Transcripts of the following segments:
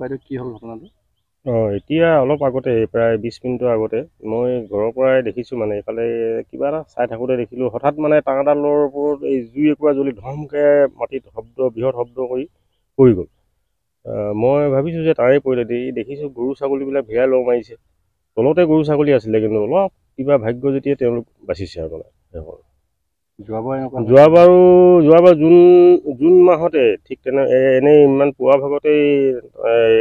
বাইদেউ কি হ'ল ঘটনাটো? এতিয়া অলপ আগতে প্ৰায় 20 মিনিটৰ আগতে মই ঘৰৰ পৰাই দেখিছোঁ মানে এইফালে কিবা এটা চাই থাকোঁতে দেখিলোঁ হঠাৎ মানে টাঙাডালৰ ওপৰত এই জুই একুৰা জ্বলি ধমকৈ মাটিত বৃহৎ শব্দ কৰি পৰি গ'ল। মই ভাবিছোঁ যে তাৰে পৰিলে দেখিছোঁ গৰু ছাগলীবিলাক ভিৰাই লগ মাৰিছে। তলতে গৰু ছাগলী আছিলে, কিন্তু অলপ কিবা ভাগ্য যেতিয়া তেওঁলোক বাচিছে আৰু মানে যোৱাবাৰ জুন মাহতে ঠিক এনেই ইমান পুৱা ভাগতেই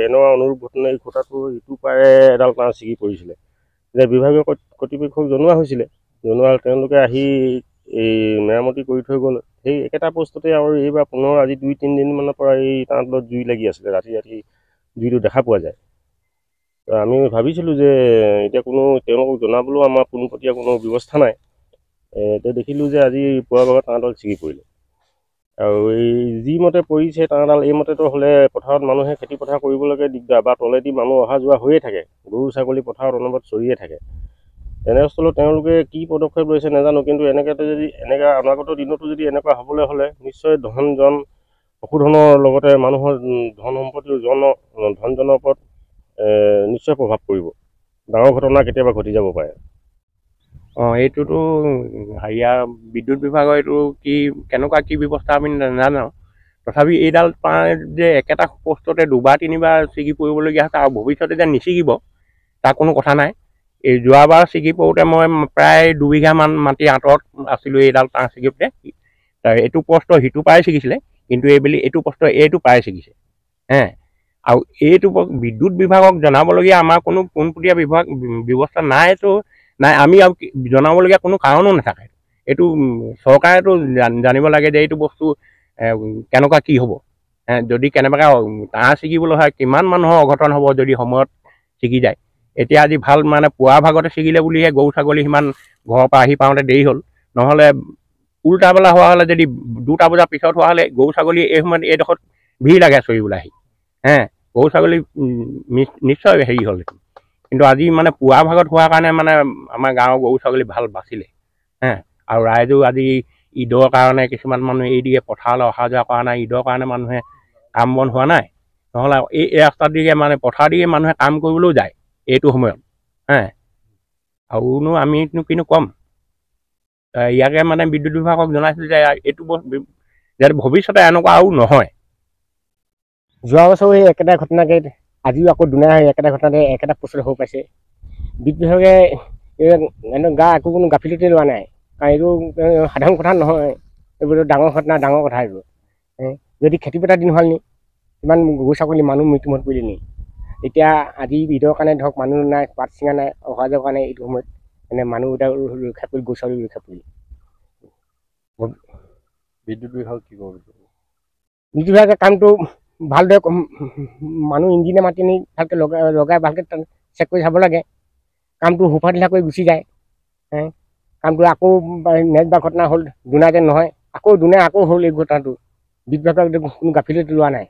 এনেকুৱা অনুৰূপ ঘটনা ঘটাটো ইটো পাৰে এডাল তাঁৰ ছিগি পৰিছিলে। যে বিভাগীয় কৰ্তৃপক্ষক জনোৱা হৈছিলে, তেওঁলোকে আহি এই মেৰামতি কৰি থৈ গ'ল। সেই একেটা পোষ্টতে আৰু এইবাৰ পুনৰ আজি 2-3 দিনমানৰ পৰা এই তাঁৰডালত জুই লাগি আছিলে, ৰাতি জুইটো দেখা পোৱা যায়। আমি ভাবিছিলোঁ যে এতিয়া তেওঁলোকক জনাবলৈও আমাৰ পোনপটীয়া কোনো ব্যৱস্থা নাই। এতিয়া দেখিলোঁ যে আজি পুৱা ভাগত তাঁৰডাল ছিগি পৰিলে। আৰু এই যিমতে পৰিছে তাঁৰডাল এইমতেতো হ'লে পথাৰত মানুহে খেতি পথাৰ কৰিবলৈকে দিগদাৰ, বা তলেদি মানুহ অহা যোৱা হৈয়ে থাকে, গৰু ছাগলী পথাৰত অনবৰত চৰিয়ে থাকে। তেনেস্থলত তেওঁলোকে কি পদক্ষেপ লৈছে নাজানো, কিন্তু এনেকৈ অনাগত দিনতো যদি এনেকুৱা হ'বলৈ হ'লে নিশ্চয় ধন পশুধনৰ লগতে মানুহৰ ধন সম্পত্তিৰ ধনজনৰ ওপৰত নিশ্চয় প্ৰভাৱ পৰিব। ডাঙৰ ঘটনা কেতিয়াবা ঘটি যাব পাৰে। এইটোতো হেৰিয়া বিদ্যুৎ বিভাগৰ এইটো কেনেকুৱা কি ব্যৱস্থা আমি নাজানো। তথাপি এইডাল তাঁৰ যে একেটা পোষ্টতে 2-3বাৰ ছিগি পৰিবলগীয়া হৈছে আৰু ভৱিষ্যতে যে নিছিগিব তাৰ কোনো কথা নাই। এই যোৱাবাৰ ছিগি পৰোঁতে মই প্ৰায় 2 বিঘামান মাটি আঁতৰত আছিলোঁ এইডাল তাঁৰ ছিগিতে। এইটো পোষ্ট সিটো পাৰে ছিগিছিলে, কিন্তু এইটো পোষ্ট এইটো পাৰে ছিগিছে। আৰু এইটো বিদ্যুৎ বিভাগক জনাবলগীয়া আমাৰ কোনো পোনপটীয়া ব্যৱস্থা নাই। আমি আৰু জনাবলগীয়া কোনো কাৰণো নাথাকে। এইটো চৰকাৰেতো জানিব লাগে যে এইটো বস্তু কেনেকুৱা কি হ'ব। যদি কেনেবাকৈ তাঁৰ ছিগিবলৈ হয় কিমান মানুহৰ অঘটন হ'ব যদি সময়ত ছিগি যায়। এতিয়া আজি ভাল মানে পুৱা ভাগতে ছিগিলে বুলিহে গৰু ছাগলী সিমান ঘৰৰ পৰা আহি পাওঁতে দেৰি হ'ল। নহ'লে উল্টা বেলা হোৱা হ'লে, যদি 2টা বজাৰ পিছত হোৱা হ'লে গৰু ছাগলী এই সময়ত এইডোখৰত ভিৰ লাগে চৰিবলৈ আহি। গৰু ছাগলী নিশ্চয় হেৰি হ'ল। কিন্তু আজি মানে পুৱা ভাগত হোৱাৰ কাৰণে মানে আমাৰ গাঁৱৰ গৰু ছাগলী ভাল বাচিলে। আৰু ৰাইজেও আজি ঈদৰ কাৰণে কিছুমান মানুহে এইদিকে পথাৰলৈ অহা যোৱা কৰা নাই। ঈদৰ কাৰণে মানুহে কাম বন হোৱা নাই, নহ'লে এই ৰাস্তাৰ দিকে মানে পথাৰ দিকে মানুহে কাম কৰিবলৈও যায় এইটো সময়ত। আৰুনো আমিনো কিনো ক'ম। ইয়াকে মানে বিদ্যুৎ বিভাগক জনাইছোঁ যে এইটো যাতে ভৱিষ্যতে এনেকুৱা আৰু নহয়। যোৱা বছৰ এই একেটা ঘটনাকে আজিও আকৌ দুনাই একেটা ঘটনাতে একেটা পোষ্টত হ'ব পাইছে। বিদ্যুৎ বিভাগে একো কোনো গাফিলতি লোৱা নাই, কাৰণ এইটো সাধাৰণ কথা নহয়। এইবোৰতো ডাঙৰ ঘটনা, ডাঙৰ কথা এইবোৰ। যদি খেতি পথাৰ দিন হোৱাল নি, ইমান গৰু ছাগলী মানুহ মৃত্যুমুখত পৰিলে নি। এতিয়া আজি ঈদৰ কাৰণে ধৰক মানুহ নাই, পাত চিঙা নাই, অহা যোৱাৰ কাৰণে এইটো সময়ত মানুহকেইটা ৰক্ষা কৰি গৰু ছাগলী ৰক্ষা পৰিলে। বিদ্যুৎ বিভাগ কি কৰিব? বিদ্যুৎ বিভাগে কামটো ভালদৰে মানুহ ইঞ্জিনিয়াৰ মাতি নি ভালকৈ লগাই ভালকৈ চেক কৰি চাব লাগে। কামটো হুফাটিলা কৰি গুচি যায়। কামটো আকৌ নেক্সট বাৰ ঘটনা হ'ল দুনাইতে নহয়, আকৌ দুনাই আকৌ হ'ল এই ঘটনাটো। বিদ্যুৎ বিভাগে কোনো গাফিলতি লোৱা নাই।